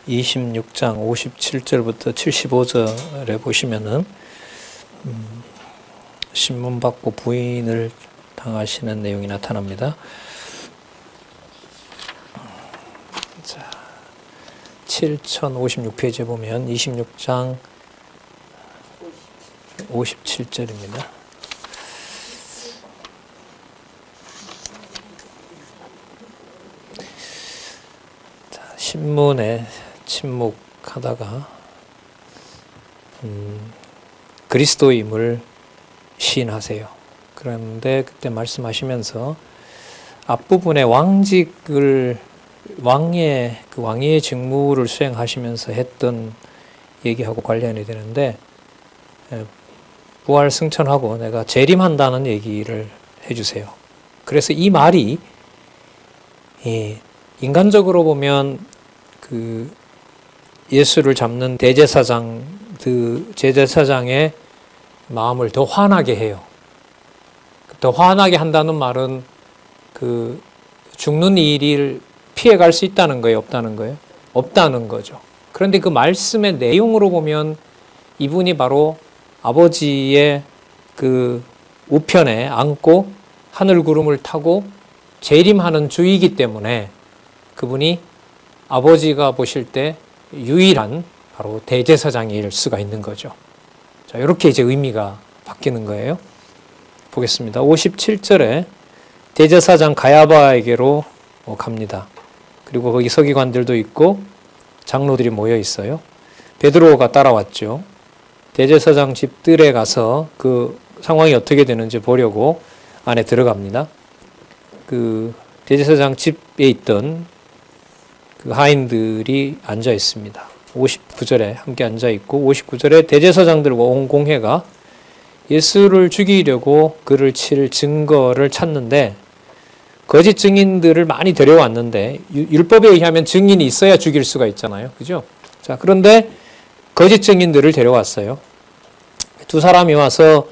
26장 57절부터 75절에 보시면은 신문 받고 부인을 당하시는 내용이 나타납니다. 자, 7056페이지에 보면 26장 57절입니다. 신문에 침묵하다가 그리스도임을 시인하세요. 그런데 그때 말씀하시면서 앞부분에 왕의 직무를 수행하시면서 했던 얘기하고 관련이 되는데, 부활 승천하고 내가 재림한다는 얘기를 해주세요. 그래서 이 말이 인간적으로 보면 그 예수를 잡는 대제사장, 그 제사장의 마음을 더 화나게 해요. 더 화나게 한다는 말은 그 죽는 일을 피해갈 수 있다는 거예요, 없다는 거예요? 없다는 거죠. 그런데 그 말씀의 내용으로 보면 이분이 바로 아버지의 그 우편에 앉고 하늘 구름을 타고 재림하는 주이기 때문에 그분이 아버지가 보실 때 유일한 바로 대제사장일 수가 있는 거죠. 자, 이렇게 이제 의미가 바뀌는 거예요. 보겠습니다. 57절에 대제사장 가야바에게로 갑니다. 그리고 거기 서기관들도 있고 장로들이 모여 있어요. 베드로가 따라왔죠. 대제사장 집들에 가서 그 상황이 어떻게 되는지 보려고 안에 들어갑니다. 그 대제사장 집에 있던 그 하인들이 앉아 있습니다. 59절에 함께 앉아 있고 59절에 대제사장들과 온 공회가 예수를 죽이려고 그를 칠 증거를 찾는데 거짓 증인들을 많이 데려왔는데 율법에 의하면 증인이 있어야 죽일 수가 있잖아요. 그죠? 자, 그런데 거짓 증인들을 데려왔어요. 두 사람이 와서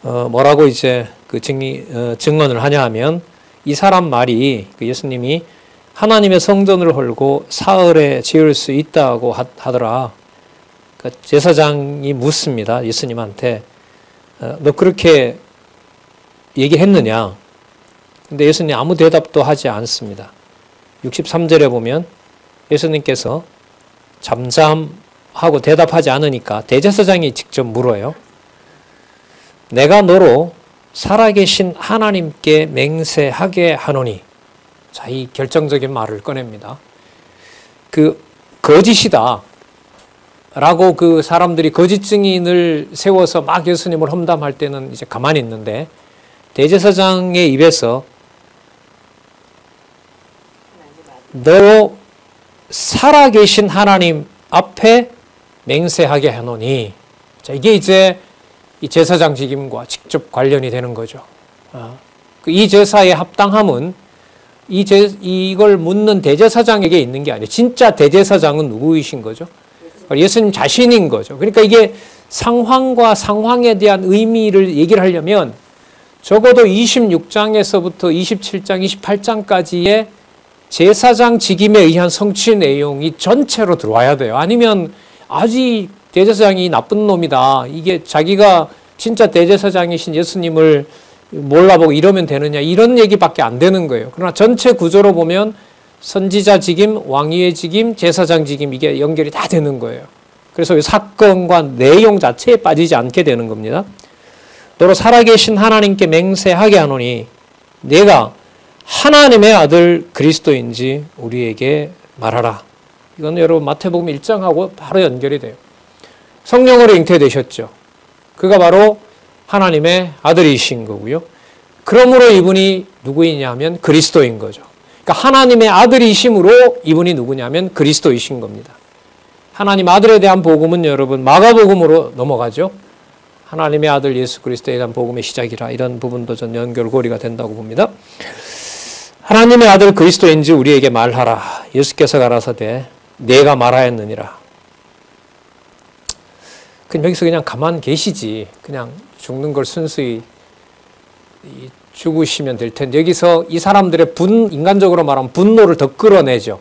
뭐라고 이제 그 증언을 하냐 하면 이 사람 말이 그 예수님이 하나님의 성전을 헐고 사흘에 지을 수 있다고 하더라. 그러니까 제사장이 묻습니다. 예수님한테 너 그렇게 얘기했느냐? 근데 예수님 아무 대답도 하지 않습니다. 63절에 보면 예수님께서 잠잠하고 대답하지 않으니까 대제사장이 직접 물어요. 내가 너로 살아계신 하나님께 맹세하게 하노니. 자, 이 결정적인 말을 꺼냅니다. 그 거짓이다 라고 그 사람들이 거짓 증인을 세워서 막 예수님을 험담할 때는 이제 가만히 있는데 대제사장의 입에서 너로 살아계신 하나님 앞에 맹세하게 하노니. 자, 이게 이제 이 제사장 직임과 직접 관련이 되는 거죠. 이 제사의 합당함은 이걸 묻는 대제사장에게 있는 게 아니에요. 진짜 대제사장은 누구이신 거죠? 예수님 자신인 거죠. 그러니까 이게 상황과 상황에 대한 의미를 얘기를 하려면 적어도 26장에서부터 27장, 28장까지의 제사장 직임에 의한 성취 내용이 전체로 들어와야 돼요. 아니면 아주 대제사장이 나쁜 놈이다. 이게 자기가 진짜 대제사장이신 예수님을 몰라보고 이러면 되느냐, 이런 얘기밖에 안 되는 거예요. 그러나 전체 구조로 보면 선지자 직임, 왕위의 직임, 제사장 직임, 이게 연결이 다 되는 거예요. 그래서 이 사건과 내용 자체에 빠지지 않게 되는 겁니다. 너로 살아계신 하나님께 맹세하게 하노니 내가 하나님의 아들 그리스도인지 우리에게 말하라. 이건 여러분 마태복음 1장하고 바로 연결이 돼요. 성령으로 잉태되셨죠. 그가 바로 하나님의 아들이신 거고요. 그러므로 이분이 누구이냐면 그리스도인 거죠. 그러니까 하나님의 아들이심으로 이분이 누구냐면 그리스도이신 겁니다. 하나님 아들에 대한 복음은 여러분 마가복음으로 넘어가죠. 하나님의 아들 예수 그리스도에 대한 복음의 시작이라, 이런 부분도 전 연결고리가 된다고 봅니다. 하나님의 아들 그리스도인지 우리에게 말하라. 예수께서 가라사대 내가 말하였느니라. 여기서 그냥 가만 계시지, 그냥 죽는 걸 순수히 죽으시면 될 텐데, 여기서 이 사람들의 인간적으로 말하면 분노를 더 끌어내죠.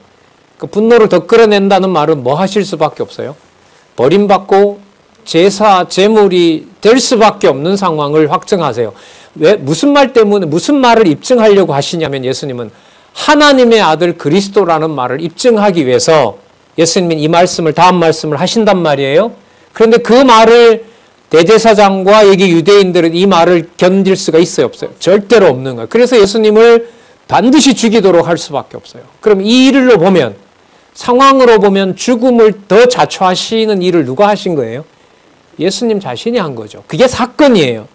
그 분노를 더 끌어낸다는 말은 뭐 하실 수밖에 없어요? 버림받고 제사, 제물이 될 수밖에 없는 상황을 확증하세요. 왜? 무슨 말 때문에, 무슨 말을 입증하려고 하시냐면 예수님은 하나님의 아들 그리스도라는 말을 입증하기 위해서 예수님은 이 말씀을, 다음 말씀을 하신단 말이에요. 그런데 그 말을 대제사장과 여기 유대인들은 이 말을 견딜 수가 있어요, 없어요? 절대로 없는 거예요. 그래서 예수님을 반드시 죽이도록 할 수밖에 없어요. 그럼 이 일로 보면, 상황으로 보면 죽음을 더 자초하시는 일을 누가 하신 거예요? 예수님 자신이 한 거죠. 그게 사건이에요.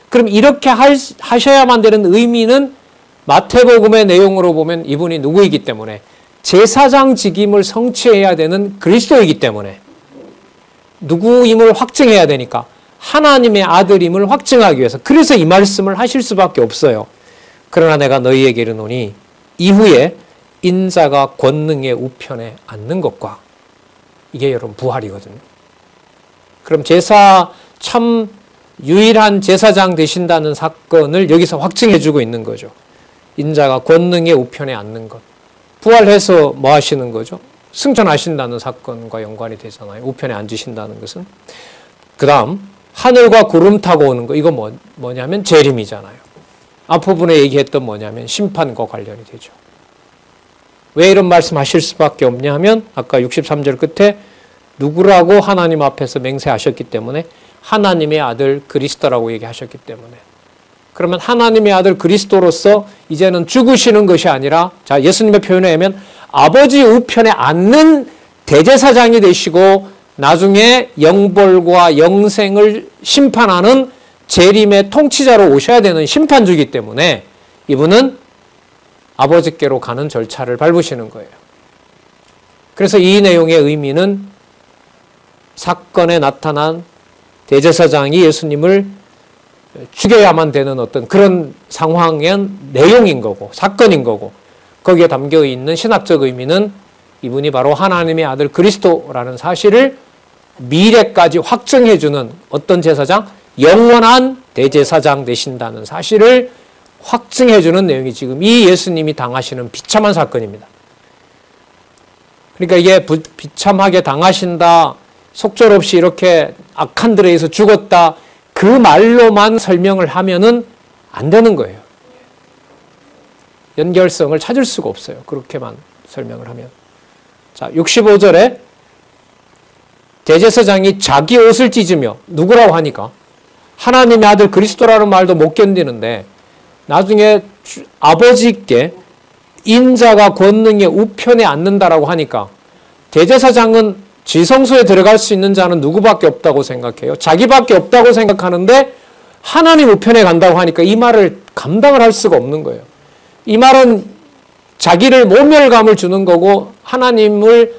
그럼 이렇게 하셔야만 되는 의미는 마태복음의 내용으로 보면 이분이 누구이기 때문에 제사장 직임을 성취해야 되는 그리스도이기 때문에 누구임을 확증해야 되니까 하나님의 아들임을 확증하기 위해서 그래서 이 말씀을 하실 수밖에 없어요. 그러나 내가 너희에게 이르노니 이후에 인자가 권능의 우편에 앉는 것과 이게 여러분 부활이거든요. 그럼 제사 참 유일한 제사장 되신다는 사건을 여기서 확증해 주고 있는 거죠. 인자가 권능의 우편에 앉는 것. 부활해서 뭐 하시는 거죠? 승천하신다는 사건과 연관이 되잖아요. 우편에 앉으신다는 것은. 그 다음 하늘과 구름 타고 오는 거. 이거 뭐냐면 재림이잖아요. 앞부분에 얘기했던 뭐냐면 심판과 관련이 되죠. 왜 이런 말씀 하실 수밖에 없냐 하면 아까 63절 끝에 누구라고 하나님 앞에서 맹세하셨기 때문에 하나님의 아들 그리스도라고 얘기하셨기 때문에 그러면 하나님의 아들 그리스도로서 이제는 죽으시는 것이 아니라 자 예수님의 표현에 의하면 아버지 우편에 앉는 대제사장이 되시고 나중에 영벌과 영생을 심판하는 재림의 통치자로 오셔야 되는 심판주이기 때문에 이분은 아버지께로 가는 절차를 밟으시는 거예요. 그래서 이 내용의 의미는 사건에 나타난 대제사장이 예수님을 죽여야만 되는 어떤 그런 상황의 내용인 거고 사건인 거고 거기에 담겨 있는 신학적 의미는 이분이 바로 하나님의 아들 그리스도라는 사실을 미래까지 확증해 주는 어떤 제사장? 영원한 대제사장 되신다는 사실을 확증해 주는 내용이 지금 이 예수님이 당하시는 비참한 사건입니다. 그러니까 이게 비참하게 당하신다, 속절없이 이렇게 악한 들에 의해서 죽었다, 그 말로만 설명을 하면은 안 되는 거예요. 연결성을 찾을 수가 없어요. 그렇게만 설명을 하면. 자, 65절에 대제사장이 자기 옷을 찢으며 누구라고 하니까 하나님의 아들 그리스도라는 말도 못 견디는데 나중에 아버지께 인자가 권능의 우편에 앉는다라고 하니까 대제사장은 지성소에 들어갈 수 있는 자는 누구밖에 없다고 생각해요. 자기밖에 없다고 생각하는데 하나님 우편에 간다고 하니까 이 말을 감당을 할 수가 없는 거예요. 이 말은 자기를 모멸감을 주는 거고 하나님을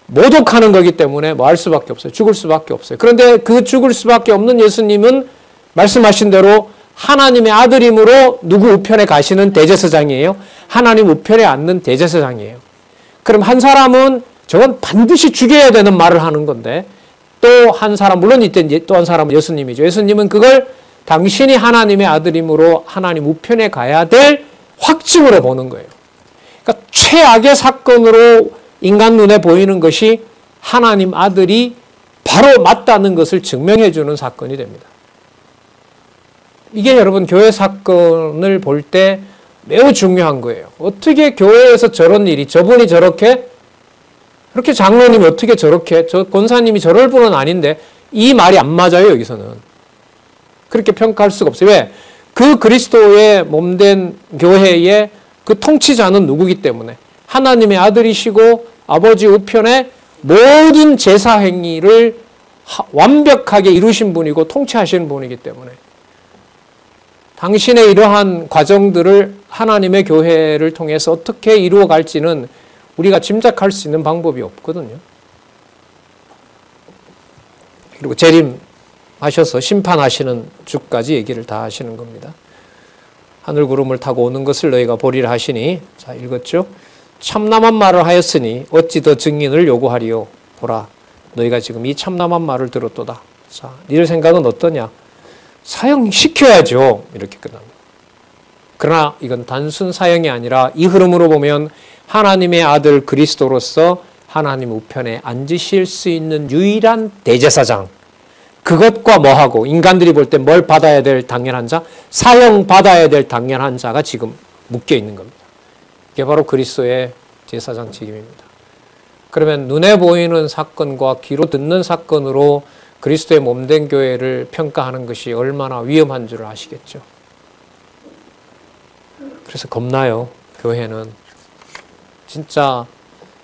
모독하는 거기 때문에 뭐 할 수밖에 없어요. 죽을 수밖에 없어요. 그런데 그 죽을 수밖에 없는 예수님은 말씀하신 대로 하나님의 아들임으로 누구 우편에 가시는 대제사장이에요. 하나님 우편에 앉는 대제사장이에요. 그럼 한 사람은 저건 반드시 죽여야 되는 말을 하는 건데 또 한 사람, 물론 이때 또 한 사람은 예수님이죠. 예수님은 그걸 당신이 하나님의 아들임으로 하나님 우편에 가야 될 확증으로 보는 거예요. 그러니까 최악의 사건으로 인간 눈에 보이는 것이 하나님 아들이 바로 맞다는 것을 증명해 주는 사건이 됩니다. 이게 여러분 교회 사건을 볼 때 매우 중요한 거예요. 어떻게 교회에서 저런 일이, 저분이 저렇게 장로님이 어떻게 저렇게, 저 권사님이 저럴 분은 아닌데 이 말이 안 맞아요. 여기서는. 그렇게 평가할 수가 없어요. 왜? 그 그리스도의 몸된 교회의 그 통치자는 누구기 때문에 하나님의 아들이시고 아버지 우편에 모든 제사 행위를 완벽하게 이루신 분이고 통치하시는 분이기 때문에 당신의 이러한 과정들을 하나님의 교회를 통해서 어떻게 이루어 갈지는 우리가 짐작할 수 있는 방법이 없거든요. 그리고 재림하셔서 심판하시는 주까지 얘기를 다 하시는 겁니다. 하늘 구름을 타고 오는 것을 너희가 보리라 하시니, 자 읽었죠? 참남한 말을 하였으니 어찌 더 증인을 요구하리요. 보라, 너희가 지금 이 참남한 말을 들었도다. 자, 니들 생각은 어떠냐? 사형시켜야죠. 이렇게 끝납니다. 그러나 이건 단순 사형이 아니라 이 흐름으로 보면 하나님의 아들 그리스도로서 하나님 우편에 앉으실 수 있는 유일한 대제사장. 그것과 뭐하고 인간들이 볼 때 뭘 받아야 될 당연한 자? 사형받아야 될 당연한 자가 지금 묶여 있는 겁니다. 이게 바로 그리스도의 제사장 직임입니다. 그러면 눈에 보이는 사건과 귀로 듣는 사건으로 그리스도의 몸된 교회를 평가하는 것이 얼마나 위험한 줄 아시겠죠? 그래서 겁나요. 교회는 진짜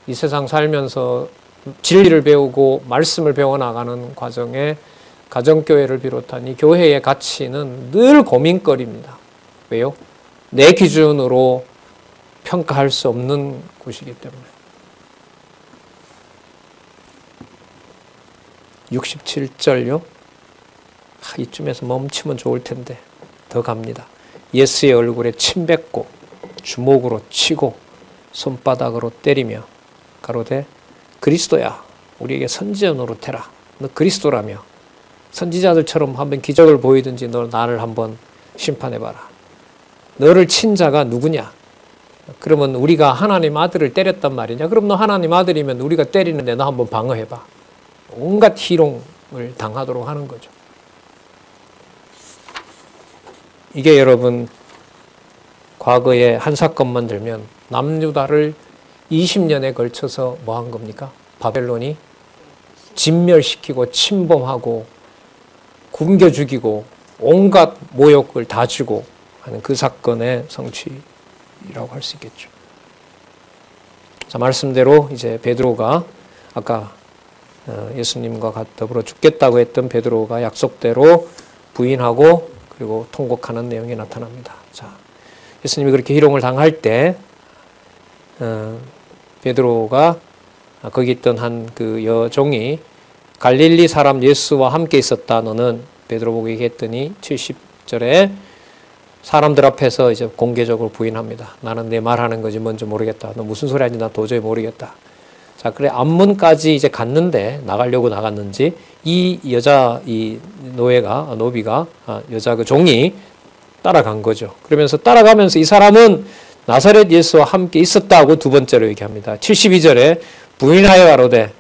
이 세상 살면서 진리를 배우고 말씀을 배워나가는 과정에 가정교회를 비롯한 이 교회의 가치는 늘 고민거리입니다. 왜요? 내 기준으로 평가할 수 없는 곳이기 때문에. 67절요. 이쯤에서 멈추면 좋을 텐데 더 갑니다. 예수의 얼굴에 침 뱉고 주먹으로 치고 손바닥으로 때리며 가로되 그리스도야 우리에게 선지자 노릇해라. 너 그리스도라며 선지자들처럼 한번 기적을 보이든지 너 나를 한번 심판해봐라. 너를 친 자가 누구냐? 그러면 우리가 하나님 아들을 때렸단 말이냐? 그럼 너 하나님 아들이면 우리가 때리는데 너 한번 방어해봐. 온갖 희롱을 당하도록 하는 거죠. 이게 여러분 과거에 한 사건만 들면 남유다를 20년에 걸쳐서 뭐 한 겁니까? 바벨론이 진멸시키고 침범하고 굶겨 죽이고 온갖 모욕을 다 주고 하는 그 사건의 성취라고 할 수 있겠죠. 자, 말씀대로 이제 베드로가 아까 예수님과 더불어 죽겠다고 했던 베드로가 약속대로 부인하고 그리고 통곡하는 내용이 나타납니다. 자, 예수님이 그렇게 희롱을 당할 때 베드로가 거기 있던 한 그 여종이 갈릴리 사람 예수와 함께 있었다. 너는 베드로 보고 얘기했더니 70절에 사람들 앞에서 이제 공개적으로 부인합니다. 나는 내 말하는 거지 뭔지 모르겠다. 너 무슨 소리 하는지 나 도저히 모르겠다. 자, 그래 앞문까지 이제 갔는데 나가려고 나갔는지 이 여자 이 노비가 여자 그 종이 따라간 거죠. 그러면서 따라가면서 이 사람은 나사렛 예수와 함께 있었다고 두 번째로 얘기합니다. 72절에 부인하여 가로되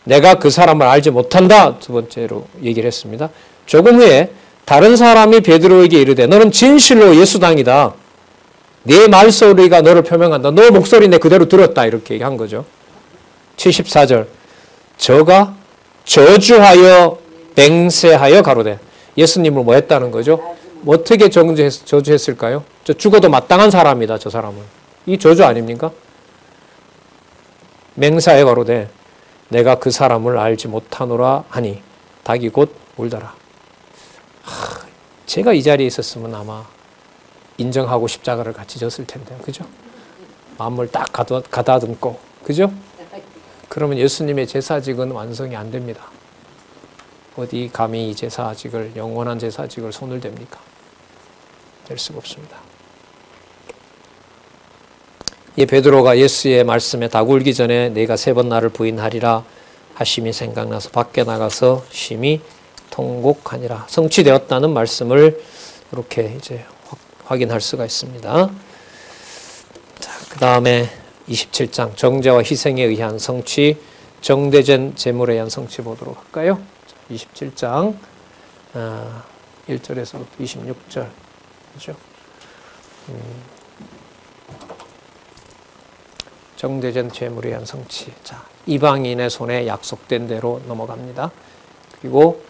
내가 그 사람을 알지 못한다. 두 번째로 얘기를 했습니다. 조금 후에 다른 사람이 베드로에게 이르되 너는 진실로 예수당이다. 네 말소리가 너를 표명한다. 너 목소리 내 그대로 들었다. 이렇게 얘기한 거죠. 74절 저가 저주하여 맹세하여 가로되 예수님을 뭐 했다는 거죠? 어떻게 저주했을까요? 저 죽어도 마땅한 사람이다. 저 사람은. 이 저주 아닙니까? 맹세하여 가로되 내가 그 사람을 알지 못하노라 하니 닭이 곧 울더라. 제가 이 자리에 있었으면 아마 인정하고 십자가를 같이 졌을 텐데요. 그죠? 마음을 딱 가다듬고. 그죠? 그러면 예수님의 제사직은 완성이 안 됩니다. 어디 감히 이 제사직을, 영원한 제사직을 손을 댑니까? 될 수가 없습니다. 이 베드로가 예수의 말씀에 닭 울기 전에 내가 3번 나를 부인하리라 하심이 생각나서 밖에 나가서 심히 통곡하니라. 성취되었다는 말씀을 이렇게 이제 확인할 수가 있습니다. 자, 그 다음에 27장 정죄와 희생에 의한 성취, 정대전 제물에 의한 성취 보도록 할까요? 27장 1절에서부터 26절 그렇죠? 정대전 제물에 의한 성취. 자, 이방인의 손에 약속된 대로 넘어갑니다. 그리고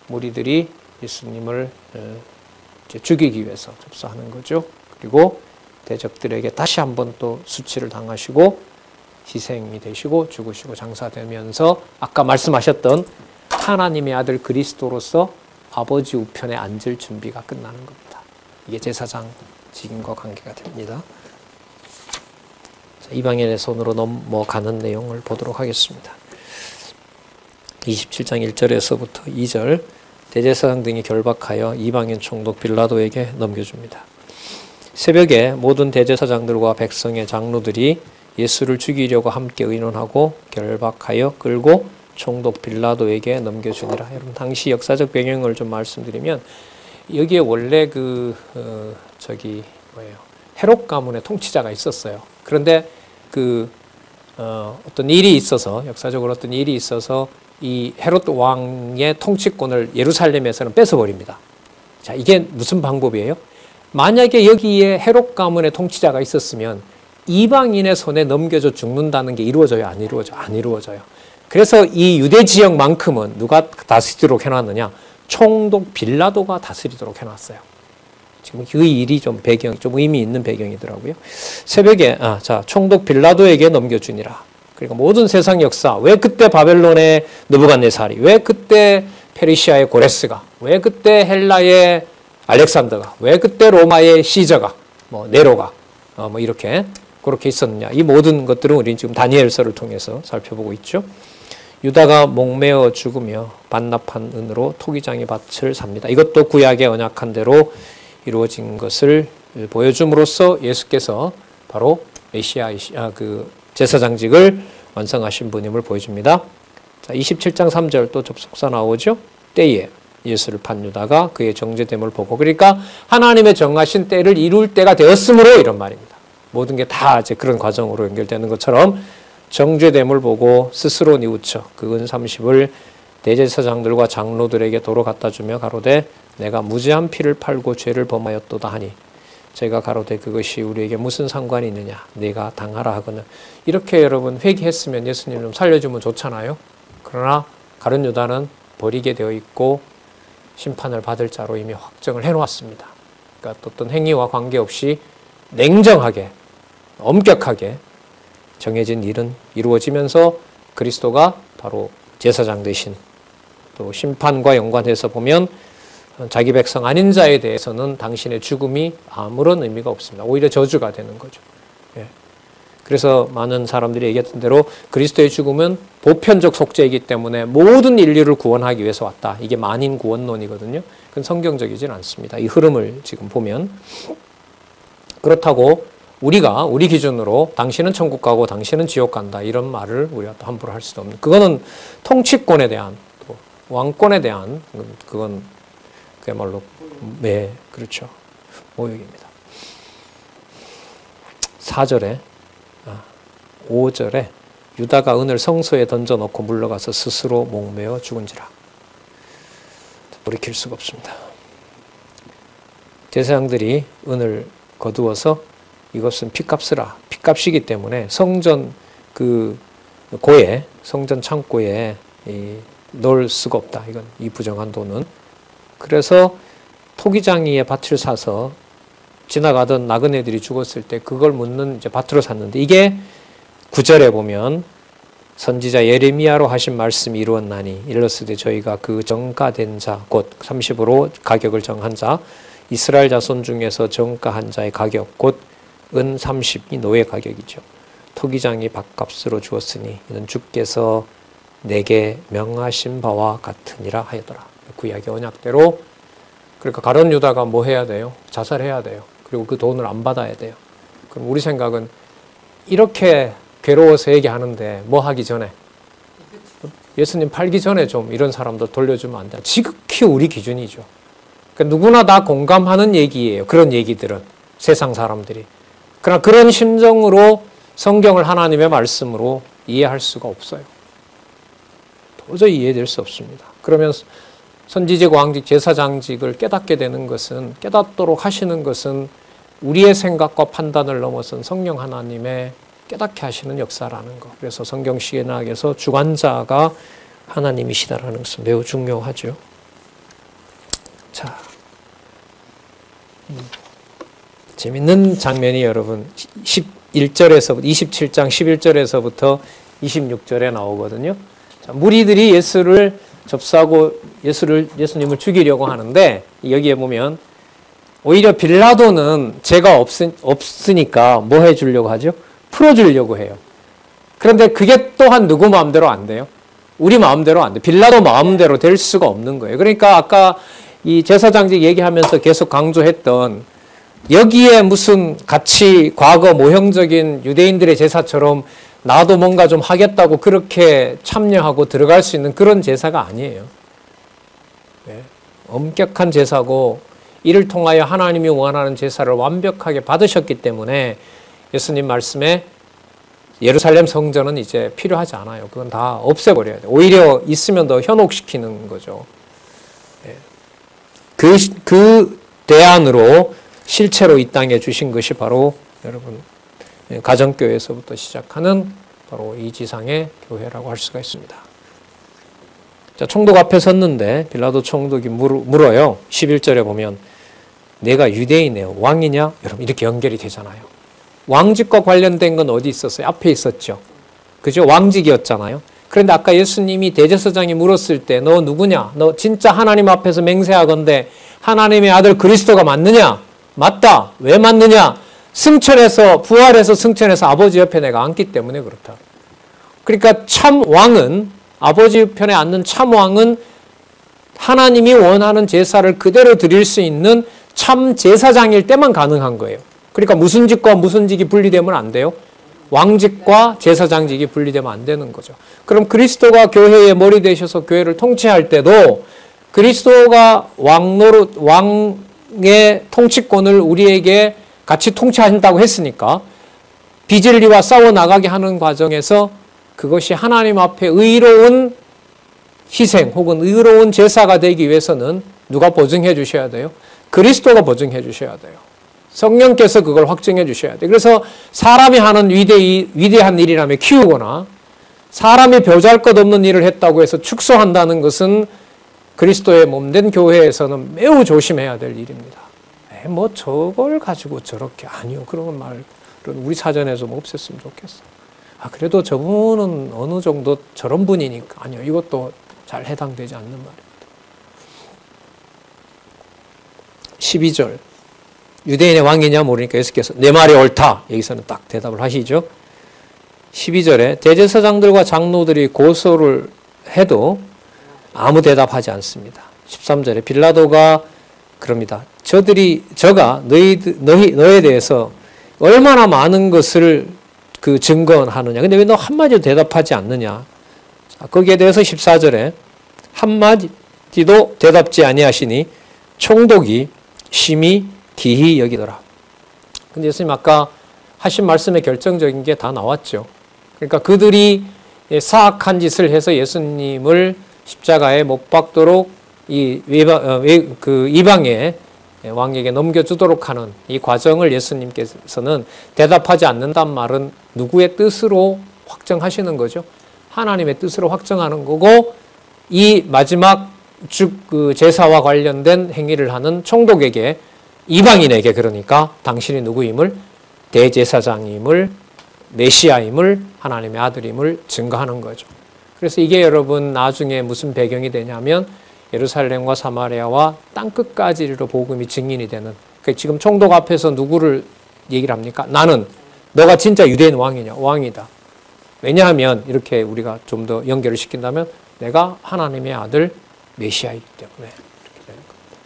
무리들이 예수님을 이제 죽이기 위해서 접수하는 거죠. 그리고 대적들에게 다시 한번 또 수치를 당하시고 희생이 되시고 죽으시고 장사되면서 아까 말씀하셨던 하나님의 아들 그리스도로서 아버지 우편에 앉을 준비가 끝나는 겁니다. 이게 제사장 직임과 관계가 됩니다. 자, 이방인의 손으로 넘어가는 내용을 보도록 하겠습니다. 27장 1절에서부터 2절 대제사장 등이 결박하여 이방인 총독 빌라도에게 넘겨줍니다. 새벽에 모든 대제사장들과 백성의 장로들이 예수를 죽이려고 함께 의논하고 결박하여 끌고 총독 빌라도에게 넘겨주니라. 여러분 당시 역사적 배경을 좀 말씀드리면 여기에 원래 헤롯 가문의 통치자가 있었어요. 그런데 어떤 일이 있어서, 역사적으로 어떤 일이 있어서 이 헤롯 왕의 통치권을 예루살렘에서는 뺏어버립니다. 자, 이게 무슨 방법이에요? 만약에 여기에 헤롯 가문의 통치자가 있었으면 이방인의 손에 넘겨져 죽는다는 게 이루어져요? 안 이루어져요? 안 이루어져요. 그래서 이 유대 지역만큼은 누가 다스리도록 해놨느냐? 총독 빌라도가 다스리도록 해놨어요. 지금 그 일이 좀 의미 있는 배경이더라고요. 새벽에, 총독 빌라도에게 넘겨주니라. 그러니까 모든 세상 역사, 왜 그때 바벨론의 느부갓네살이, 왜 그때 페르시아의 고레스가, 왜 그때 헬라의 알렉산더가, 왜 그때 로마의 시저가, 네로가, 이렇게, 그렇게 있었느냐. 이 모든 것들은 우리는 지금 다니엘서를 통해서 살펴보고 있죠. 유다가 목매어 죽으며 반납한 은으로 토기장이 밭을 삽니다. 이것도 구약의 언약한 대로 이루어진 것을 보여줌으로써 예수께서 바로 메시아, 제사장직을 완성하신 분임을 보여줍니다. 자, 27장 3절 또 접속사 나오죠. 때에 예수를 판 유다가 그의 정죄됨을 보고, 그러니까 하나님의 정하신 때를 이룰 때가 되었으므로 이런 말입니다. 모든 게 다 이제 그런 과정으로 연결되는 것처럼 정죄됨을 보고 스스로 뉘우쳐 그 은 30을 대제사장들과 장로들에게 도로 갖다 주며 가로되 내가 무죄한 피를 팔고 죄를 범하였도다 하니 제가 가로되 그것이 우리에게 무슨 상관이 있느냐, 네가 당하라 하거늘. 이렇게 여러분 회개했으면 예수님 좀 살려주면 좋잖아요. 그러나 가룟 유다는 버리게 되어 있고 심판을 받을 자로 이미 확정을 해놓았습니다. 그러니까 어떤 행위와 관계없이 냉정하게, 엄격하게 정해진 일은 이루어지면서 그리스도가 바로 제사장 되신, 또 심판과 연관해서 보면 자기 백성 아닌 자에 대해서는 당신의 죽음이 아무런 의미가 없습니다. 오히려 저주가 되는 거죠. 예. 그래서 많은 사람들이 얘기했던 대로 그리스도의 죽음은 보편적 속죄이기 때문에 모든 인류를 구원하기 위해서 왔다. 이게 만인 구원론이거든요. 그건 성경적이진 않습니다. 이 흐름을 지금 보면. 그렇다고 우리 기준으로 당신은 천국 가고 당신은 지옥 간다, 이런 말을 우리가 또 함부로 할 수도 없는, 그거는 통치권에 대한, 또 왕권에 대한, 그건 그야말로, 네, 그렇죠, 모욕입니다. 4절에 5절에 유다가 은을 성소에 던져놓고 물러가서 스스로 목매어 죽은지라. 돌이킬 수가 없습니다. 제사장들이 은을 거두어서 이것은 피값이라, 피값이기 때문에 성전 고에, 성전 창고에 넣을 수가 없다. 이건 이 부정한 돈은. 그래서 토기장이의 밭을 사서 지나가던 나그네들이 죽었을 때 그걸 묻는 이제 밭으로 샀는데, 이게 9절에 보면 선지자 예레미야로 하신 말씀이 이루었나니 일러스되 저희가 그 정가된 자, 곧 30으로 가격을 정한 자, 이스라엘 자손 중에서 정가한 자의 가격, 곧 은 30이 노예 가격이죠. 토기장이 밭값으로 주었으니 이는 주께서 내게 명하신 바와 같으니라 하였더라. 구약의 언약대로. 그러니까 가룟 유다가 뭐 해야 돼요? 자살해야 돼요. 그리고 그 돈을 안 받아야 돼요. 그럼 우리 생각은 이렇게 괴로워서 얘기하는데 뭐 하기 전에, 예수님 팔기 전에 좀 이런 사람들 돌려주면 안 돼요. 지극히 우리 기준이죠. 그러니까 누구나 다 공감하는 얘기예요. 그런 얘기들은 세상 사람들이. 그러나 그런 심정으로 성경을 하나님의 말씀으로 이해할 수가 없어요. 도저히 이해될 수 없습니다. 그러면 선지직, 왕직, 제사장직을 깨닫게 되는 것은, 깨닫도록 하시는 것은 우리의 생각과 판단을 넘어선 성령 하나님의 깨닫게 하시는 역사라는 것. 그래서 성경 신학에서 주관자가 하나님이시다라는 것은 매우 중요하죠. 자, 재밌는 장면이 여러분 11절에서부터 27장 11절에서부터 26절에 나오거든요. 자, 무리들이 예수를 접수하고 예수님을 죽이려고 하는데, 여기에 보면 오히려 빌라도는 죄가 없으니까 뭐 해주려고 하죠? 풀어주려고 해요. 그런데 그게 또한 누구 마음대로 안 돼요? 우리 마음대로 안 돼요. 빌라도 마음대로 될 수가 없는 거예요. 그러니까 아까 이 제사장직 얘기하면서 계속 강조했던, 여기에 무슨 같이 과거 모형적인 유대인들의 제사처럼 나도 뭔가 좀 하겠다고 그렇게 참여하고 들어갈 수 있는 그런 제사가 아니에요. 네. 엄격한 제사고, 이를 통하여 하나님이 원하는 제사를 완벽하게 받으셨기 때문에 예수님 말씀에 예루살렘 성전은 이제 필요하지 않아요. 그건 다 없애버려야 돼요. 오히려 있으면 더 현혹시키는 거죠. 그 대안으로 실체로 이 땅에 주신 것이 바로 여러분 가정교회에서부터 시작하는 바로 이 지상의 교회라고 할 수가 있습니다. 자, 총독 앞에 섰는데 빌라도 총독이 물어요. 11절에 보면 내가 유대인의 왕이냐? 여러분 이렇게 연결이 되잖아요. 왕직과 관련된 건 어디 있었어요? 앞에 있었죠. 그죠? 왕직이었잖아요. 그런데 아까 예수님이 대제사장이 물었을 때 너 누구냐? 너 진짜 하나님 앞에서 맹세하건대 하나님의 아들 그리스도가 맞느냐? 맞다. 왜 맞느냐? 승천해서 부활해서 승천해서 아버지 옆에 내가 앉기 때문에 그렇다. 그러니까 참 왕은 아버지 편에 앉는 참 왕은 하나님이 원하는 제사를 그대로 드릴 수 있는 참 제사장일 때만 가능한 거예요. 그러니까 무슨 직과 무슨 직이 분리되면 안 돼요? 왕직과 제사장직이 분리되면 안 되는 거죠. 그럼 그리스도가 교회의 머리 되셔서 교회를 통치할 때도 그리스도가 왕의 통치권을 우리에게 같이 통치한다고 했으니까 비진리와 싸워 나가게 하는 과정에서 그것이 하나님 앞에 의로운 희생 혹은 의로운 제사가 되기 위해서는 누가 보증해 주셔야 돼요? 그리스도가 보증해 주셔야 돼요. 성령께서 그걸 확증해 주셔야 돼요. 그래서 사람이 하는 위대한 일이라며 키우거나 사람이 벼잘 것 없는 일을 했다고 해서 축소한다는 것은 그리스도의 몸된 교회에서는 매우 조심해야 될 일입니다. 뭐 저걸 가지고 저렇게 아니요. 그런 말은 우리 사전에서 뭐 없앴으면 좋겠어. 그래도 저분은 어느 정도 저런 분이니까 아니요. 이것도 잘 해당되지 않는 말입니다. 12절 유대인의 왕이냐 모르니까 예수께서 내 말이 옳다. 여기서는 딱 대답을 하시죠. 12절에 대제사장들과 장로들이 고소를 해도 아무 대답하지 않습니다. 13절에 빌라도가 그럽니다. 저가 너에 대해서 얼마나 많은 것을 그 증거하느냐. 근데 왜 너 한마디도 대답하지 않느냐. 자, 거기에 대해서 14절에 한마디도 대답지 아니하시니 총독이 심히 기히 여기더라. 근데 예수님 아까 하신 말씀의 결정적인 게 다 나왔죠. 그러니까 그들이 사악한 짓을 해서 예수님을 십자가에 못 박도록 이방의 왕에게 넘겨주도록 하는 이 과정을 예수님께서는 대답하지 않는단 말은 누구의 뜻으로 확정하시는 거죠? 하나님의 뜻으로 확정하는 거고 이 마지막 그 제사와 관련된 행위를 하는 총독에게 이방인에게 그러니까 당신이 누구임을 대제사장임을 메시아임을 하나님의 아들임을 증거하는 거죠. 그래서 이게 여러분 나중에 무슨 배경이 되냐면 예루살렘과 사마리아와 땅끝까지로 복음이 증인이 되는 지금 총독 앞에서 누구를 얘기를 합니까? 나는 너가 진짜 유대인 왕이냐? 왕이다. 왜냐하면 이렇게 우리가 좀 더 연결을 시킨다면 내가 하나님의 아들 메시아이기 때문에 이렇게 되는 겁니다.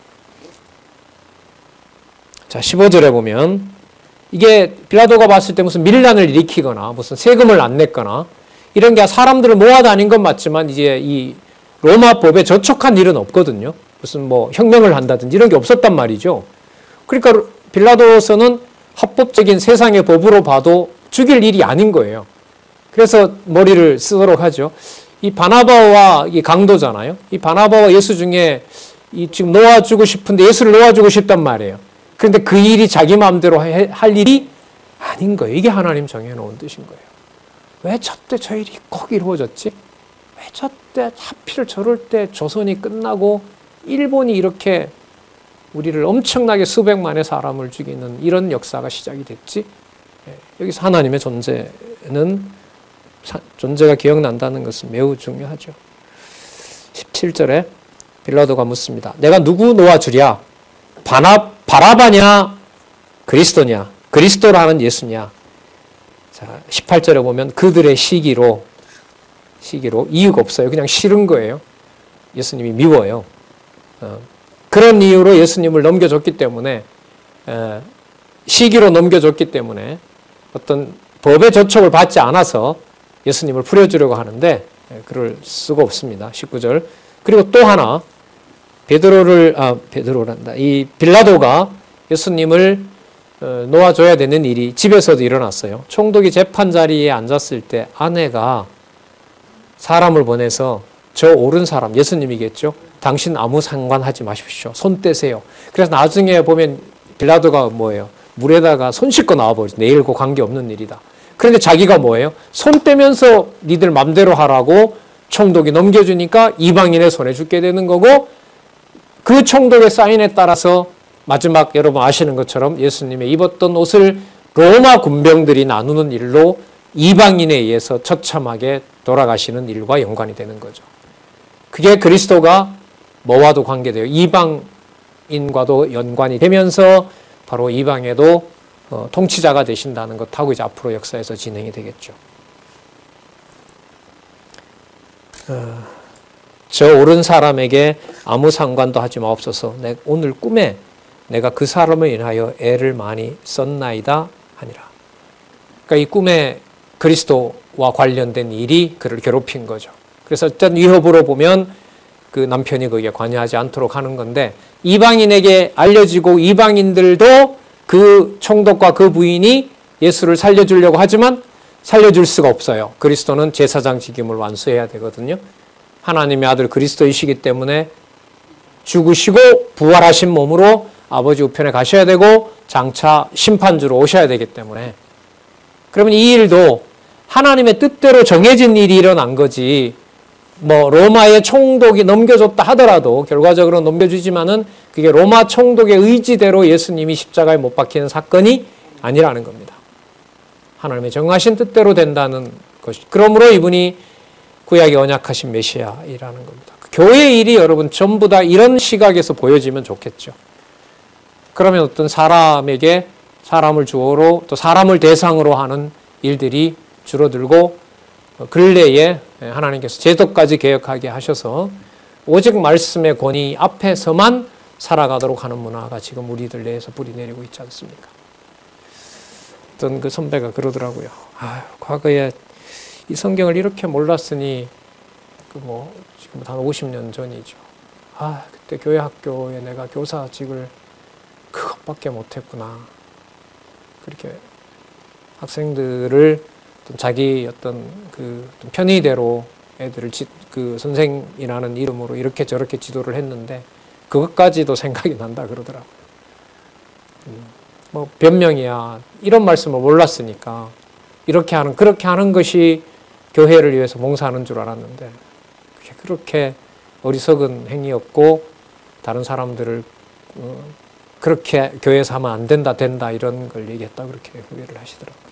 자, 15절에 보면 이게 빌라도가 봤을 때 무슨 밀란을 일으키거나 무슨 세금을 안 냈거나 이런 게 사람들을 모아다닌 건 맞지만 이제 이 로마 법에 저촉한 일은 없거든요. 무슨 뭐 혁명을 한다든지 이런 게 없었단 말이죠. 그러니까 빌라도서는 합법적인 세상의 법으로 봐도 죽일 일이 아닌 거예요. 그래서 머리를 쓰도록 하죠. 이 바나바와 이 강도잖아요. 이 바나바와 예수 중에 이 지금 놓아주고 싶은데 예수를 놓아주고 싶단 말이에요. 그런데 그 일이 자기 마음대로 할 일이 아닌 거예요. 이게 하나님 정해놓은 뜻인 거예요. 왜 저때 저 일이 꼭 이루어졌지? 왜 저때 하필 저럴 때 조선이 끝나고 일본이 이렇게 우리를 엄청나게 수백만의 사람을 죽이는 이런 역사가 시작이 됐지? 여기서 하나님의 존재가 기억난다는 것은 매우 중요하죠. 17절에 빌라도가 묻습니다. 내가 누구 놓아주랴? 바라바냐? 그리스도냐? 그리스도라는 예수냐? 자, 18절에 보면 그들의 시기로 이유가 없어요. 그냥 싫은 거예요. 예수님이 미워요. 그런 이유로 예수님을 넘겨줬기 때문에 시기로 넘겨줬기 때문에 어떤 법의 저촉을 받지 않아서 예수님을 풀어주려고 하는데 그럴 수가 없습니다. 19절. 그리고 또 하나 이 빌라도가 예수님을 놓아줘야 되는 일이 집에서도 일어났어요. 총독이 재판 자리에 앉았을 때 아내가 사람을 보내서 저 옳은 사람, 예수님이겠죠. 당신 아무 상관하지 마십시오. 손 떼세요. 그래서 나중에 보면 빌라도가 뭐예요? 물에다가 손 씻고 나와버리죠. 내일과 관계없는 일이다. 그런데 자기가 뭐예요? 손 떼면서 니들 맘대로 하라고 총독이 넘겨주니까 이방인의 손에 죽게 되는 거고, 그 총독의 사인에 따라서 마지막 여러분 아시는 것처럼 예수님의 입었던 옷을 로마 군병들이 나누는 일로 이방인에 의해서 처참하게 돌아가시는 일과 연관이 되는 거죠. 그게 그리스도가 뭐와도 관계돼요. 이방인과도 연관이 되면서 바로 이방에도 통치자가 되신다는 것하고 이제 앞으로 역사에서 진행이 되겠죠. 저 옳은 사람에게 아무 상관도 하지 마옵소서. 오늘 꿈에 내가 그 사람을 인하여 애를 많이 썼나이다 하니라. 그러니까 이 꿈에 그리스도와 관련된 일이 그를 괴롭힌 거죠. 그래서 어떤 위협으로 보면 그 남편이 거기에 관여하지 않도록 하는 건데, 이방인에게 알려지고 이방인들도 그 총독과 그 부인이 예수를 살려주려고 하지만 살려줄 수가 없어요. 그리스도는 제사장 직임을 완수해야 되거든요. 하나님의 아들 그리스도이시기 때문에 죽으시고 부활하신 몸으로 아버지 우편에 가셔야 되고 장차 심판주로 오셔야 되기 때문에, 그러면 이 일도 하나님의 뜻대로 정해진 일이 일어난 거지, 뭐 로마의 총독이 넘겨줬다 하더라도 결과적으로 넘겨주지만은 그게 로마 총독의 의지대로 예수님이 십자가에 못 박히는 사건이 아니라는 겁니다. 하나님의 정하신 뜻대로 된다는 것이, 그러므로 이분이 구약의 언약하신 메시아이라는 겁니다. 교회의 일이 여러분 전부 다 이런 시각에서 보여지면 좋겠죠. 그러면 어떤 사람에게 사람을 주어로 또 사람을 대상으로 하는 일들이 줄어들고, 근래에 하나님께서 제도까지 개혁하게 하셔서 오직 말씀의 권위 앞에서만 살아가도록 하는 문화가 지금 우리들 내에서 뿌리내리고 있지 않습니까? 어떤 그 선배가 그러더라고요. 과거에 이 성경을 이렇게 몰랐으니 지금 한 50년 전이죠. 그때 교회 학교에 내가 교사직을 그것밖에 못했구나. 그렇게 학생들을 자기 어떤 그 편의대로 애들을 그 선생이라는 이름으로 이렇게 저렇게 지도를 했는데 그것까지도 생각이 난다 그러더라고요. 변명이야. 이런 말씀을 몰랐으니까 그렇게 하는 것이 교회를 위해서 봉사하는 줄 알았는데 그렇게 어리석은 행위였고, 다른 사람들을 그렇게 교회에서 하면 안 된다 이런 걸 얘기했다 그렇게 후회를 하시더라고요.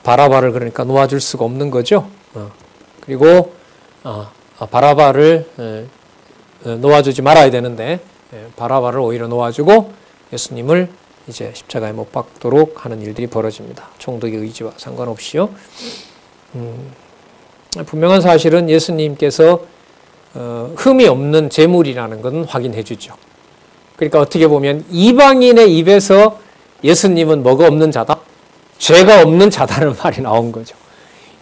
바라바를 그러니까 놓아줄 수가 없는 거죠. 그리고 바라바를 놓아주지 말아야 되는데 바라바를 오히려 놓아주고 예수님을 이제 십자가에 못 박도록 하는 일들이 벌어집니다. 총독의 의지와 상관없이요. 분명한 사실은 예수님께서 흠이 없는 제물이라는 것은 확인해 주죠. 그러니까 어떻게 보면 이방인의 입에서 예수님은 뭐가 없는 자다? 죄가 없는 자다는 말이 나온 거죠.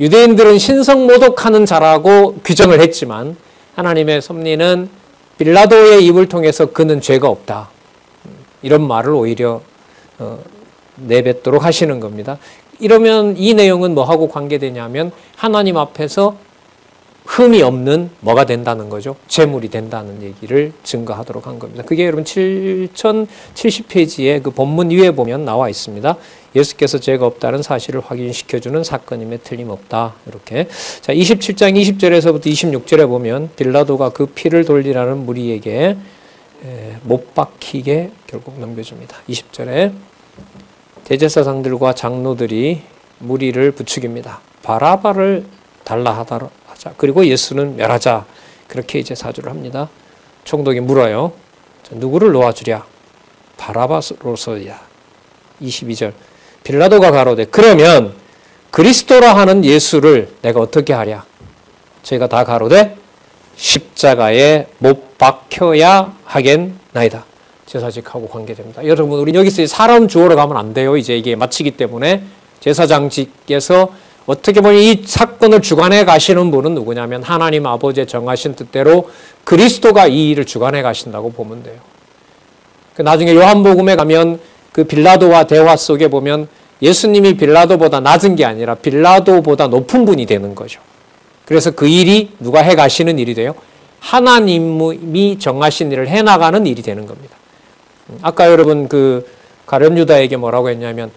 유대인들은 신성모독하는 자라고 규정을 했지만 하나님의 섭리는 빌라도의 입을 통해서 그는 죄가 없다. 이런 말을 오히려 내뱉도록 하시는 겁니다. 이러면 이 내용은 뭐하고 관계되냐면 하나님 앞에서 흠이 없는 뭐가 된다는 거죠. 제물이 된다는 얘기를 증거하도록 한 겁니다. 그게 여러분 7070페이지에 그 본문 위에 보면 나와 있습니다. 예수께서 죄가 없다는 사실을 확인시켜주는 사건임에 틀림없다. 이렇게. 자, 27장 20절에서부터 26절에 보면 빌라도가 그 피를 돌리라는 무리에게 못 박히게 결국 넘겨줍니다. 20절에 대제사장들과 장로들이 무리를 부추깁니다. 바라바를 달라 하자. 그리고 예수는 멸하자. 그렇게 이제 사주를 합니다. 총독이 물어요. 누구를 놓아주랴? 바라바로서야. 22절. 빌라도가 가로되 그러면 그리스도라 하는 예수를 내가 어떻게 하랴? 저희가 다 가로되 십자가에 못 박혀야 하겠나이다. 제사직하고 관계됩니다. 여러분, 우리 여기서 사람 주어로 가면 안 돼요. 이제 이게 마치기 때문에 제사장직에서 어떻게 보면 이 사건을 주관해 가시는 분은 누구냐면 하나님 아버지의 정하신 뜻대로 그리스도가 이 일을 주관해 가신다고 보면 돼요. 나중에 요한복음에 가면 그 빌라도와 대화 속에 보면 예수님이 빌라도보다 낮은 게 아니라 빌라도보다 높은 분이 되는 거죠. 그래서 그 일이 누가 해 가시는 일이 돼요? 하나님이 정하신 일을 해나가는 일이 되는 겁니다. 아까 여러분 그 가룟 유다에게 뭐라고 했냐면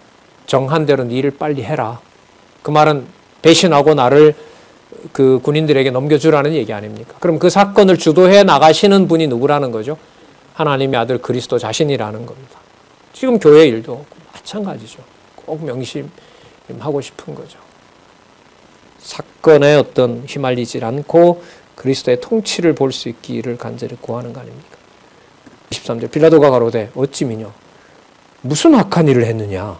정한 대로 네 일을 빨리 해라. 그 말은 배신하고 나를 그 군인들에게 넘겨주라는 얘기 아닙니까? 그럼 그 사건을 주도해 나가시는 분이 누구라는 거죠? 하나님의 아들 그리스도 자신이라는 겁니다. 지금 교회 일도 마찬가지죠. 꼭 명심하고 싶은 거죠. 사건에 어떤 휘말리지 않고 그리스도의 통치를 볼 수 있기를 간절히 구하는 거 아닙니까? 23절 빌라도가 가로되 어찌미뇨 무슨 악한 일을 했느냐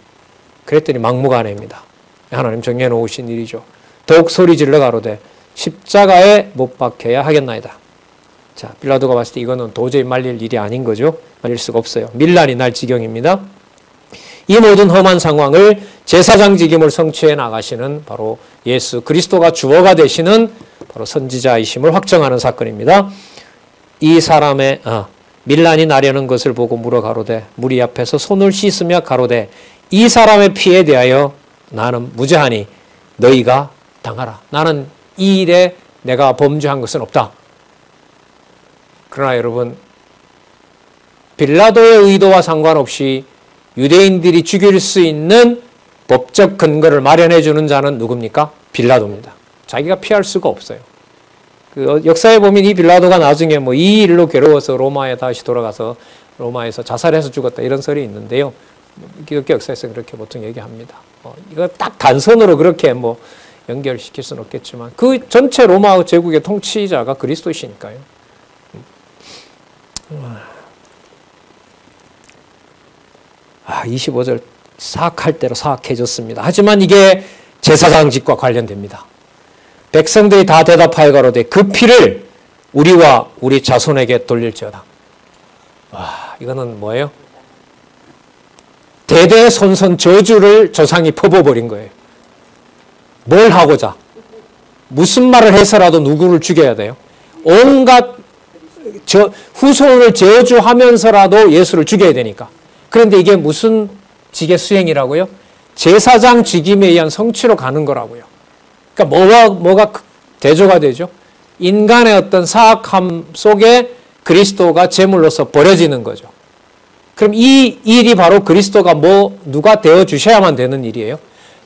그랬더니 막무가내입니다. 하나님 정해 놓으신 일이죠. 더욱 소리질러 가로되 십자가에 못 박혀야 하겠나이다. 자, 빌라도가 봤을 때 이거는 도저히 말릴 일이 아닌 거죠. 말릴 수가 없어요. 밀란이 날 지경입니다. 이 모든 험한 상황을 제사장직임을 성취해 나가시는 바로 예수 그리스도가 주어가 되시는 바로 선지자이심을 확정하는 사건입니다. 이 사람의 밀란이 나려는 것을 보고 물어 가로되 무리 앞에서 손을 씻으며 가로되 이 사람의 피에 대하여 나는 무죄하니 너희가 당하라. 나는 이 일에 내가 범죄한 것은 없다. 그러나 여러분 빌라도의 의도와 상관없이 유대인들이 죽일 수 있는 법적 근거를 마련해 주는 자는 누굽니까? 빌라도입니다. 자기가 피할 수가 없어요. 그 역사에 보면 이 빌라도가 나중에 뭐 이 일로 괴로워서 로마에 다시 돌아가서 로마에서 자살해서 죽었다 이런 설이 있는데요. 기독교 역사에서 그렇게 보통 얘기합니다. 이거 딱 단선으로 그렇게 뭐 연결시킬 수는 없겠지만 그 전체 로마 제국의 통치자가 그리스도이시니까요. 25절 사악할 대로 사악해졌습니다. 하지만 이게 제사장직과 관련됩니다. 백성들이 다 대답하여 가로되 그 피를 우리와 우리 자손에게 돌릴지어다. 와, 이거는 뭐예요? 대대손손 저주를 조상이 퍼부어버린 거예요. 뭘 하고자? 무슨 말을 해서라도 누구를 죽여야 돼요? 온갖 후손을 저주하면서라도 예수를 죽여야 되니까. 그런데 이게 무슨 직의 수행이라고요? 제사장 직임에 의한 성취로 가는 거라고요. 그러니까 뭐가 대조가 되죠? 인간의 어떤 사악함 속에 그리스도가 제물로서 버려지는 거죠. 그럼 이 일이 바로 그리스도가 누가 되어 주셔야만 되는 일이에요.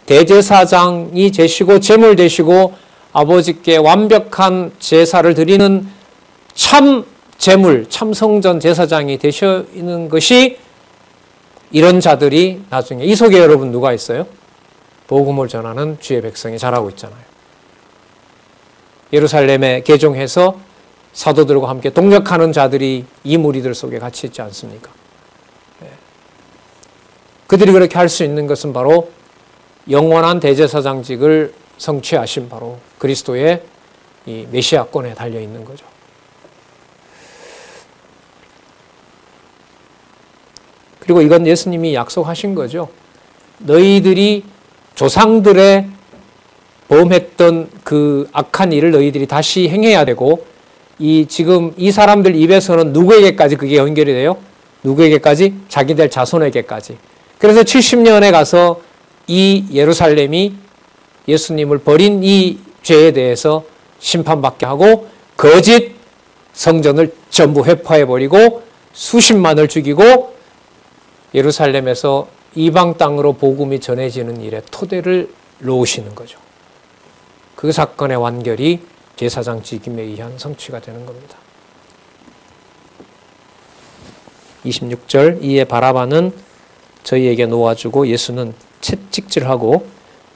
대제사장이 되시고 제물 되시고 아버지께 완벽한 제사를 드리는 참 제물, 참 성전 제사장이 되시는 것이 이런 자들이 나중에 이 속에 여러분 누가 있어요? 복음을 전하는 주의 백성이 자라고 있잖아요. 예루살렘에 개종해서 사도들과 함께 동력하는 자들이 이 무리들 속에 같이 있지 않습니까? 그들이 그렇게 할 수 있는 것은 바로 영원한 대제사장직을 성취하신 바로 그리스도의 이 메시아권에 달려 있는 거죠. 그리고 이건 예수님이 약속하신 거죠. 너희들이 조상들의 범했던 그 악한 일을 너희들이 다시 행해야 되고 지금 이 사람들 입에서는 누구에게까지 그게 연결이 돼요? 누구에게까지? 자기들 자손에게까지. 그래서 70년에 가서 이 예루살렘이 예수님을 버린 이 죄에 대해서 심판받게 하고 거짓 성전을 전부 회파해버리고 수십만을 죽이고 예루살렘에서 이방 땅으로 복음이 전해지는 일에 토대를 놓으시는 거죠. 그 사건의 완결이 제사장 직임에 의한 성취가 되는 겁니다. 26절 이에 바라바는 저희에게 놓아주고 예수는 채찍질하고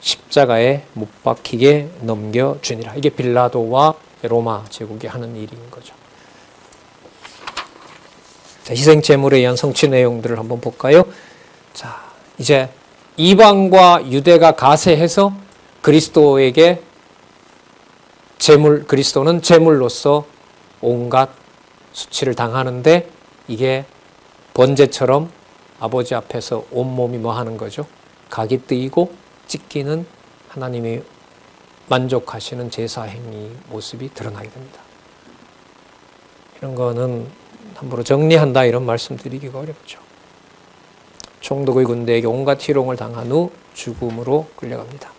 십자가에 못 박히게 넘겨주니라. 이게 빌라도와 로마 제국이 하는 일인 거죠. 자, 희생제물에 의한 성취 내용들을 한번 볼까요? 자, 이제 이방과 유대가 가세해서 그리스도에게 그리스도는 제물로서 온갖 수치를 당하는데 이게 번제처럼 아버지 앞에서 온몸이 뭐 하는 거죠? 각이 뜨이고 찢기는 하나님의 만족하시는 제사 행위 모습이 드러나게 됩니다. 이런 거는 함부로 정리한다 이런 말씀드리기가 어렵죠. 총독의 군대에게 온갖 희롱을 당한 후 죽음으로 끌려갑니다.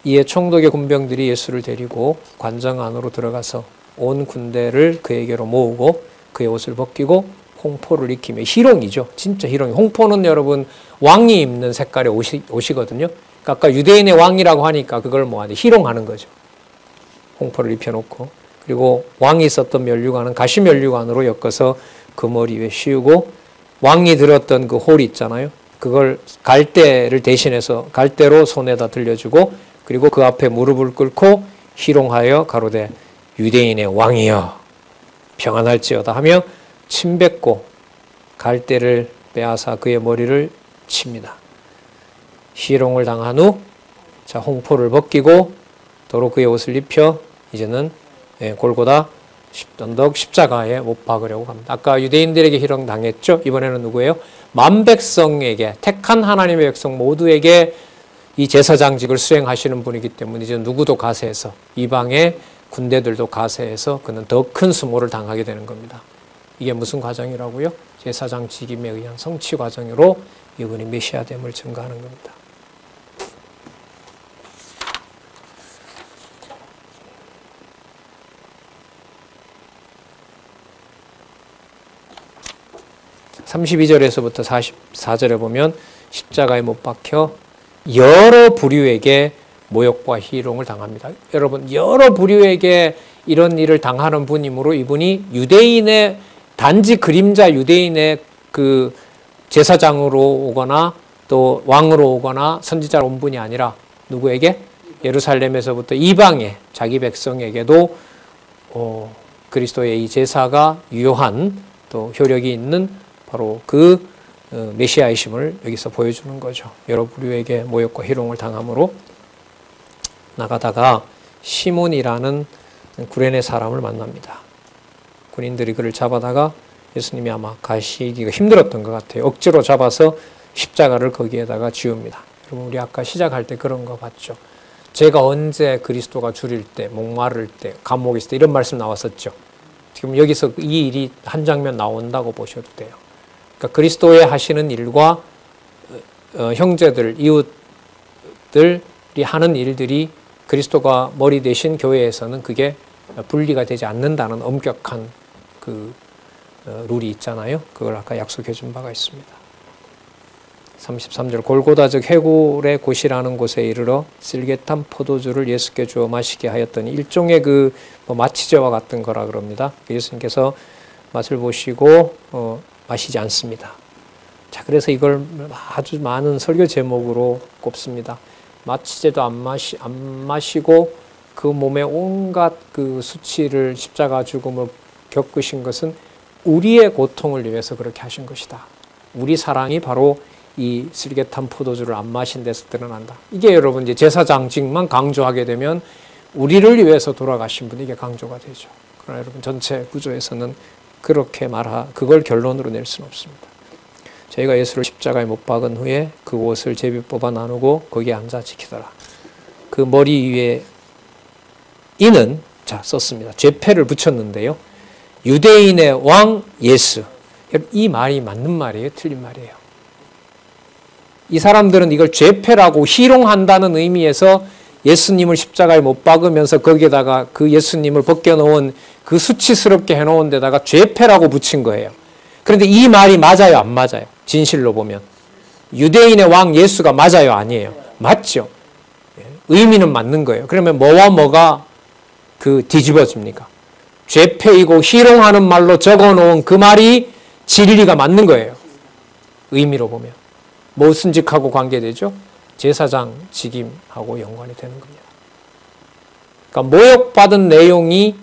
이에 총독의 군병들이 예수를 데리고 관장 안으로 들어가서 온 군대를 그에게로 모으고 그의 옷을 벗기고 홍포를 익히며, 희롱이죠. 진짜 희롱이. 홍포는 여러분 왕이 입는 색깔의 옷이거든요. 그러니까 아까 유대인의 왕이라고 하니까 그걸 뭐하냐, 희롱하는 거죠. 홍포를 입혀놓고, 그리고 왕이 썼던 면류관은 가시 면류관으로 엮어서 그 머리 위에 씌우고, 왕이 들었던 그 홀이 있잖아요. 그걸 갈대를 대신해서 갈대로 손에다 들려주고, 그리고 그 앞에 무릎을 꿇고 희롱하여 가로되 유대인의 왕이여 평안할지어다 하며 침 뱉고 갈대를 빼앗아 그의 머리를 칩니다. 희롱을 당한 후 홍포를 벗기고 도로 그의 옷을 입혀 이제는 골고다 언덕 십자가에 못 박으려고 합니다. 아까 유대인들에게 희롱 당했죠. 이번에는 누구예요? 만백성에게, 택한 하나님의 백성 모두에게 이 제사장직을 수행하시는 분이기 때문에 이제 누구도 가세해서, 이방의 군대들도 가세해서 그는 더 큰 수모를 당하게 되는 겁니다. 이게 무슨 과정이라고요? 제사장 직임에 의한 성취 과정으로 이분이 메시아됨을 증거하는 겁니다. (32절에서부터) (44절에) 보면 십자가에 못 박혀 여러 부류에게 모욕과 희롱을 당합니다. 여러분, 여러 부류에게 이런 일을 당하는 분이므로 이분이 유대인의 단지 그림자 유대인의 그 제사장으로 오거나 또 왕으로 오거나 선지자로 온 분이 아니라 누구에게? 예루살렘에서부터 이방의 자기 백성에게도 그리스도의 이 제사가 유효한 또 효력이 있는 바로 그 메시아이심을 여기서 보여주는 거죠. 여러 부류에게 모욕과 희롱을 당함으로 나가다가 시몬이라는 구레네 사람을 만납니다. 군인들이 그를 잡아다가 예수님이 아마 가시기가 힘들었던 것 같아요. 억지로 잡아서 십자가를 거기에다가 지웁니다. 여러분, 우리 아까 시작할 때 그런 거 봤죠. 제가 언제 그리스도가 줄일 때, 목마를 때, 감옥에 있을 때 이런 말씀 나왔었죠. 지금 여기서 이 일이 한 장면 나온다고 보셔도 돼요. 그러니까 그리스도의 하시는 일과 형제들, 이웃들이 하는 일들이 그리스도가 머리 대신 교회에서는 그게 분리가 되지 않는다는 엄격한 그 룰이 있잖아요. 그걸 아까 약속해 준 바가 있습니다. 33절 골고다 즉 해골의 곳이라는 곳에 이르러 쓸개탄 포도주를 예수께 주어 마시게 하였더니, 일종의 그 마취제와 같은 거라 그럽니다. 예수님께서 맛을 보시고 마시지 않습니다. 자, 그래서 이걸 아주 많은 설교 제목으로 꼽습니다. 마취제도 안 마시고 그 몸에 온갖 그 수치를, 십자가 죽음을 겪으신 것은 우리의 고통을 위해서 그렇게 하신 것이다. 우리 사랑이 바로 이 쓸개탄 포도주를 안 마신 데서 드러난다. 이게 여러분 이제 제사장직만 강조하게 되면 우리를 위해서 돌아가신 분이 이게 강조가 되죠. 그러나 여러분 전체 구조에서는 그렇게 그걸 결론으로 낼 수는 없습니다. 저희가 예수를 십자가에 못 박은 후에 그 옷을 제비 뽑아 나누고 거기에 앉아 지키더라. 그 머리 위에 이는 썼습니다. 죄패를 붙였는데요. 유대인의 왕 예수. 이 말이 맞는 말이에요? 틀린 말이에요? 이 사람들은 이걸 죄패라고 희롱한다는 의미에서 예수님을 십자가에 못 박으면서 거기에다가 그 예수님을 벗겨놓은 그 수치스럽게 해놓은 데다가 죄패라고 붙인 거예요. 그런데 이 말이 맞아요? 안 맞아요? 진실로 보면. 유대인의 왕 예수가 맞아요? 아니에요? 맞죠? 의미는 맞는 거예요. 그러면 뭐와 뭐가 그 뒤집어집니까? 죄패이고 희롱하는 말로 적어놓은 그 말이 진리가 맞는 거예요. 의미로 보면. 무슨 직하고 관계되죠? 제사장 직임하고 연관이 되는 겁니다. 그러니까 모욕받은 내용이,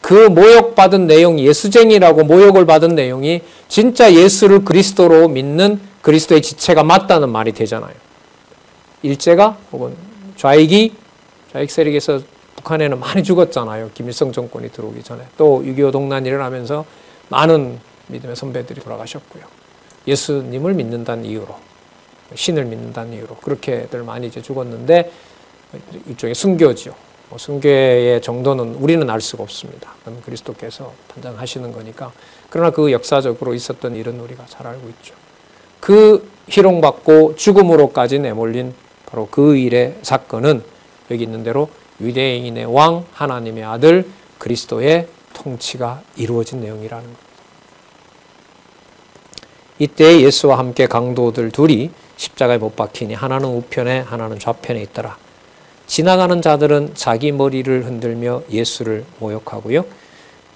그 모욕받은 내용이, 예수쟁이라고 모욕을 받은 내용이 진짜 예수를 그리스도로 믿는 그리스도의 지체가 맞다는 말이 되잖아요. 일제가 혹은 좌익이, 좌익 세력에서 북한에는 많이 죽었잖아요. 김일성 정권이 들어오기 전에. 또 6.25 동란이 일어나면서 많은 믿음의 선배들이 돌아가셨고요. 예수님을 믿는다는 이유로, 신을 믿는다는 이유로 그렇게들 많이 이제 죽었는데, 일종의 순교죠. 순교의 정도는 우리는 알 수가 없습니다. 그건 그리스도께서 판단하시는 거니까. 그러나 그 역사적으로 있었던 일은 우리가 잘 알고 있죠. 그 희롱받고 죽음으로까지 내몰린 바로 그 일의 사건은 여기 있는 대로 유대인의 왕 하나님의 아들 그리스도의 통치가 이루어진 내용이라는 겁니다. 이때 예수와 함께 강도들 둘이 십자가에 못 박히니 하나는 우편에 하나는 좌편에 있더라. 지나가는 자들은 자기 머리를 흔들며 예수를 모욕하고요.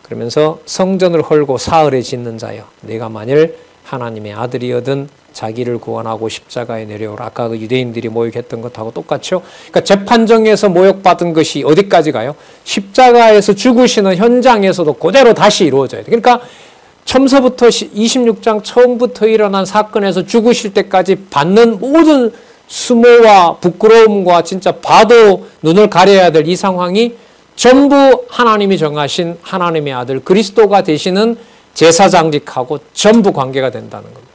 그러면서 성전을 헐고 사흘에 짓는 자여 내가 만일 하나님의 아들이거든 자기를 구원하고 십자가에 내려오라. 아까 그 유대인들이 모욕했던 것하고 똑같죠. 그러니까 재판정에서 모욕받은 것이 어디까지 가요? 십자가에서 죽으시는 현장에서도 그대로 다시 이루어져야 돼요. 그러니까 처음서부터 26장 처음부터 일어난 사건에서 죽으실 때까지 받는 모든 수모와 부끄러움과 진짜 봐도 눈을 가려야 될 이 상황이 전부 하나님이 정하신 하나님의 아들 그리스도가 되시는 제사장직하고 전부 관계가 된다는 겁니다.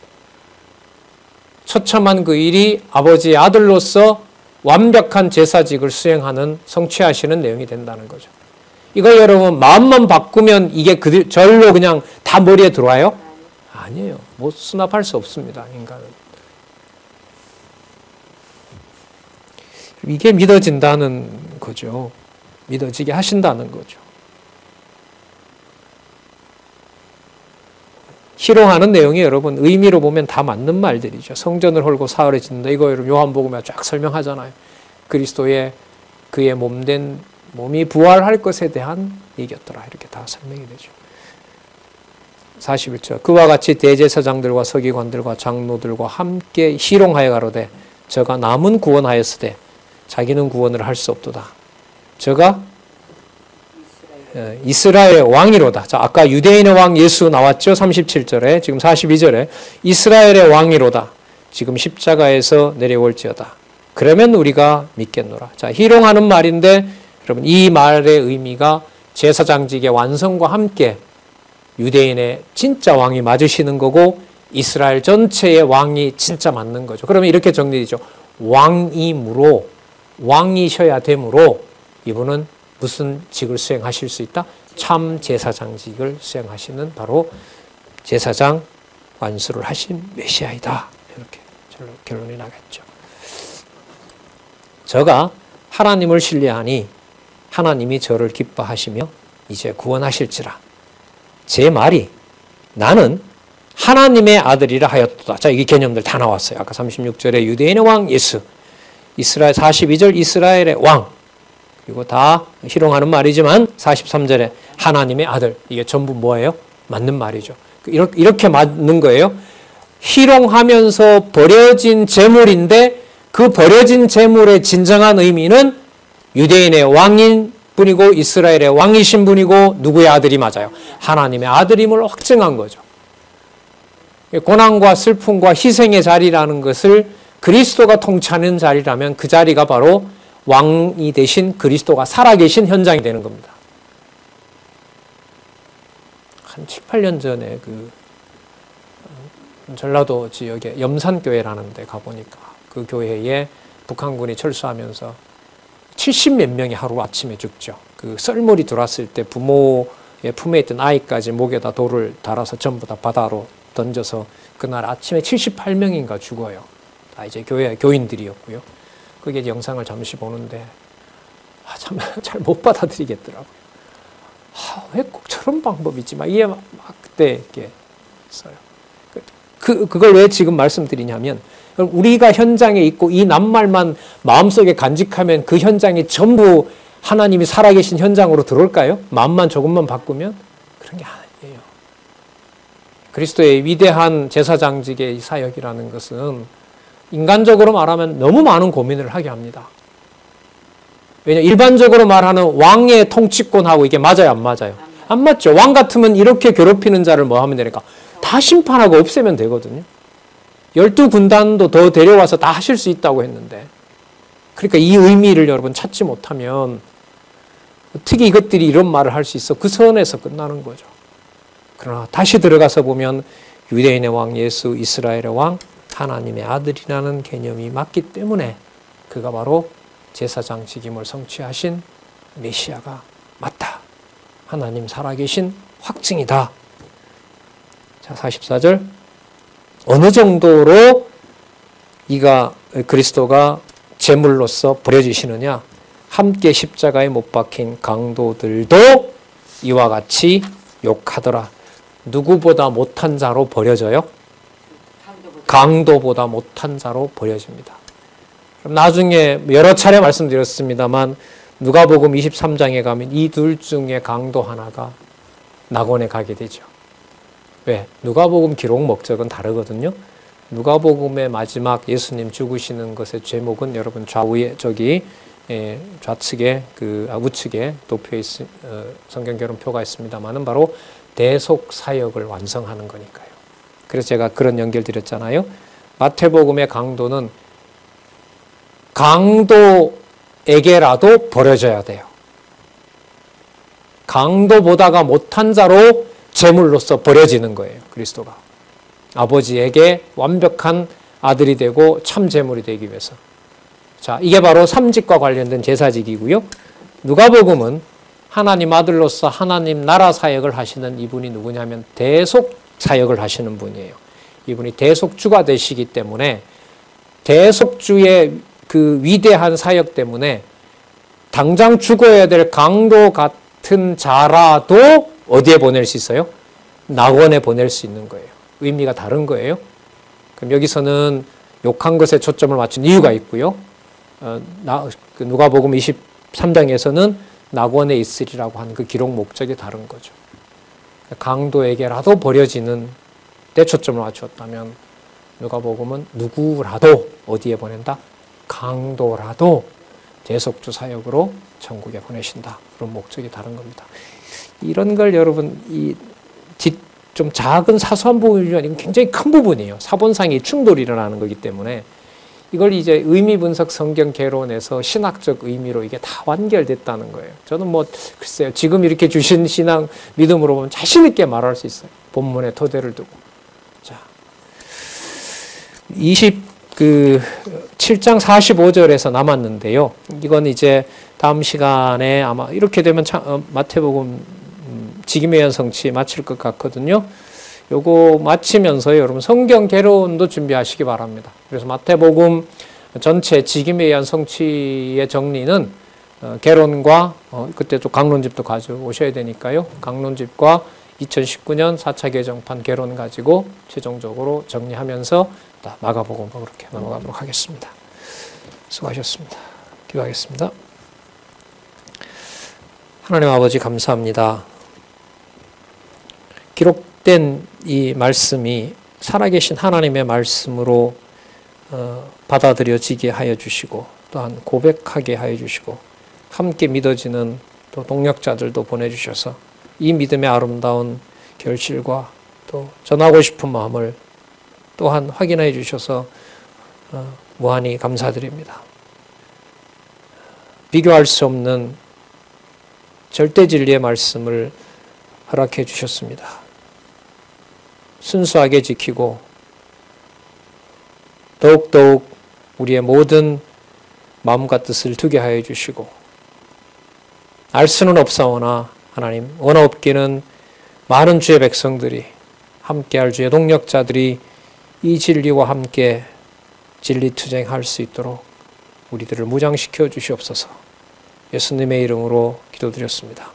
처참한 그 일이 아버지의 아들로서 완벽한 제사직을 수행하는 성취하시는 내용이 된다는 거죠. 이거 여러분 마음만 바꾸면 이게 절로 그냥 다 머리에 들어와요? 아니에요. 못 수납할 수 없습니다. 인간은. 이게 믿어진다는 거죠. 믿어지게 하신다는 거죠. 희롱하는 내용이 여러분 의미로 보면 다 맞는 말들이죠. 성전을 헐고 사흘에 짓는다. 이거 여러분 요한복음에 쫙 설명하잖아요. 그리스도의 그의 몸된 몸이 부활할 것에 대한 얘기였더라. 이렇게 다 설명이 되죠. 41절 그와 같이 대제사장들과 서기관들과 장로들과 함께 희롱하여 가로되 저가 남은 구원하였으되 자기는 구원을 할 수 없도다. 저가 이스라엘의 왕이로다. 자, 아까 유대인의 왕 예수 나왔죠? 37절에. 지금 42절에 이스라엘의 왕이로다. 지금 십자가에서 내려올지어다. 그러면 우리가 믿겠노라. 자, 희롱하는 말인데 여러분 이 말의 의미가 제사장직의 완성과 함께 유대인의 진짜 왕이 맞으시는 거고 이스라엘 전체의 왕이 진짜 맞는 거죠. 그러면 이렇게 정리되죠. 왕이므로 왕이셔야 되므로 이분은 무슨 직을 수행하실 수 있다? 참 제사장직을 수행하시는 바로 제사장 완수를 하신 메시아이다. 이렇게 결론이 나겠죠. 저가 하나님을 신뢰하니 하나님이 저를 기뻐하시며 이제 구원하실지라. 제 말이 나는 하나님의 아들이라 하였도다. 자, 이 개념들 다 나왔어요. 아까 36절에 유대인의 왕 예수, 이스라엘 42절 이스라엘의 왕, 그리고 다 희롱하는 말이지만 43절에 하나님의 아들, 이게 전부 뭐예요? 맞는 말이죠. 이렇게 맞는 거예요. 희롱하면서 버려진 재물인데 그 버려진 재물의 진정한 의미는 유대인의 왕인 분이고 이스라엘의 왕이신 분이고 누구의 아들이 맞아요? 하나님의 아들임을 확증한 거죠. 고난과 슬픔과 희생의 자리라는 것을 그리스도가 통치하는 자리라면 그 자리가 바로 왕이 되신 그리스도가 살아계신 현장이 되는 겁니다. 한 7, 8년 전에 전라도 지역에 염산교회라는 데 가보니까 그 교회에 북한군이 철수하면서 70몇 명이 하루 아침에 죽죠. 그 썰물이 들어왔을 때 부모의 품에 있던 아이까지 목에다 돌을 달아서 전부 다 바다로 던져서 그날 아침에 78명인가 죽어요. 다 이제 교회 교인들이었고요. 그게 영상을 잠시 보는데 참 잘 못 받아들이겠더라고요. 왜 꼭 저런 방법이 있지? 이게 막 그때 이렇게 있어요. 그걸 왜 지금 말씀드리냐면 우리가 현장에 있고 이 낱말만 마음속에 간직하면 그 현장이 전부 하나님이 살아계신 현장으로 들어올까요? 마음만 조금만 바꾸면? 그런 게 아니에요. 그리스도의 위대한 제사장직의 사역이라는 것은 인간적으로 말하면 너무 많은 고민을 하게 합니다. 왜냐하면 일반적으로 말하는 왕의 통치권하고 이게 맞아요, 안 맞아요? 안 맞죠. 왕 같으면 이렇게 괴롭히는 자를 뭐 하면 되니까 다 심판하고 없애면 되거든요. 12군단도 더 데려와서 다 하실 수 있다고 했는데, 그러니까 이 의미를 여러분 찾지 못하면 어떻게 이것들이 이런 말을 할 수 있어? 그 선에서 끝나는 거죠. 그러나 다시 들어가서 보면 유대인의 왕 예수, 이스라엘의 왕, 하나님의 아들이라는 개념이 맞기 때문에 그가 바로 제사장 직임을 성취하신 메시아가 맞다. 하나님 살아계신 확증이다. 자, 44절. 어느 정도로 그리스도가 제물로서 버려지시느냐? 함께 십자가에 못 박힌 강도들도 이와 같이 욕하더라. 누구보다 못한 자로 버려져요? 강도보다 못한 자로 버려집니다. 나중에 여러 차례 말씀드렸습니다만 누가복음 23장에 가면 이 둘 중에 강도 하나가 낙원에 가게 되죠. 왜? 누가복음 기록 목적은 다르거든요. 누가복음의 마지막 예수님 죽으시는 것의 제목은 여러분 좌우에 좌측에 우측에 도표에 성경 결혼표가 있습니다만은 바로 대속 사역을 완성하는 거니까요. 그래서 제가 그런 연결 드렸잖아요. 마태복음의 강도는 강도에게라도 버려져야 돼요. 강도보다가 못한 자로 제물로서 버려지는 거예요. 그리스도가. 아버지에게 완벽한 아들이 되고 참 제물이 되기 위해서. 자, 이게 바로 삼직과 관련된 제사직이고요. 누가복음은 하나님 아들로서 하나님 나라 사역을 하시는 이분이 누구냐면 대속 사역을 하시는 분이에요. 이분이 대속주가 되시기 때문에 대속주의 그 위대한 사역 때문에 당장 죽어야 될 강도 같은 자라도 어디에 보낼 수 있어요? 낙원에 보낼 수 있는 거예요. 의미가 다른 거예요. 그럼 여기서는 욕한 것에 초점을 맞춘 이유가 있고요. 누가복음 23장에서는 낙원에 있으리라고 하는 그 기록 목적이 다른 거죠. 강도에게라도 버려지는 데 초점을 맞추었다면 누가복음은 누구라도 어디에 보낸다? 강도라도 대속주 사역으로 천국에 보내신다. 그런 목적이 다른 겁니다. 이런 걸 여러분 좀 작은 사소한 부분이지만 이건 굉장히 큰 부분이에요. 사본상의 충돌이 일어나는 거기 때문에 이걸 이제 의미 분석 성경 개론에서 신학적 의미로 이게 다 완결됐다는 거예요. 저는 글쎄요. 지금 이렇게 주신 신앙 믿음으로 보면 자신 있게 말할 수 있어요. 본문의 토대를 두고. 자, 7장 45절에서 남았는데요. 이건 이제 다음 시간에 아마 이렇게 되면 마태복음 직임의 연성치 마칠 것 같거든요. 요거 마치면서 여러분 성경 개론도 준비하시기 바랍니다. 그래서 마태복음 전체 직임의 연성치의 정리는 개론과 그때 또 강론집도 가져오셔야 되니까요. 강론집과 2019년 4차 개정판 개론 가지고 최종적으로 정리하면서 마가복음으로 그렇게 넘어가도록 하겠습니다. 수고하셨습니다. 기도하겠습니다. 하나님 아버지 감사합니다. 기록된 이 말씀이 살아계신 하나님의 말씀으로 받아들여지게 하여 주시고 또한 고백하게 하여 주시고 함께 믿어지는 또 동력자들도 보내주셔서 이 믿음의 아름다운 결실과 또 전하고 싶은 마음을 또한 확인해 주셔서 무한히 감사드립니다. 비교할 수 없는 절대 진리의 말씀을 허락해 주셨습니다. 순수하게 지키고 더욱더욱 우리의 모든 마음과 뜻을 두게 하여 주시고 알 수는 없사오나 하나님 원없기는 많은 주의 백성들이 함께할 주의 동력자들이 이 진리와 함께 진리투쟁할 수 있도록 우리들을 무장시켜 주시옵소서. 예수님의 이름으로 기도드렸습니다.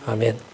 아멘.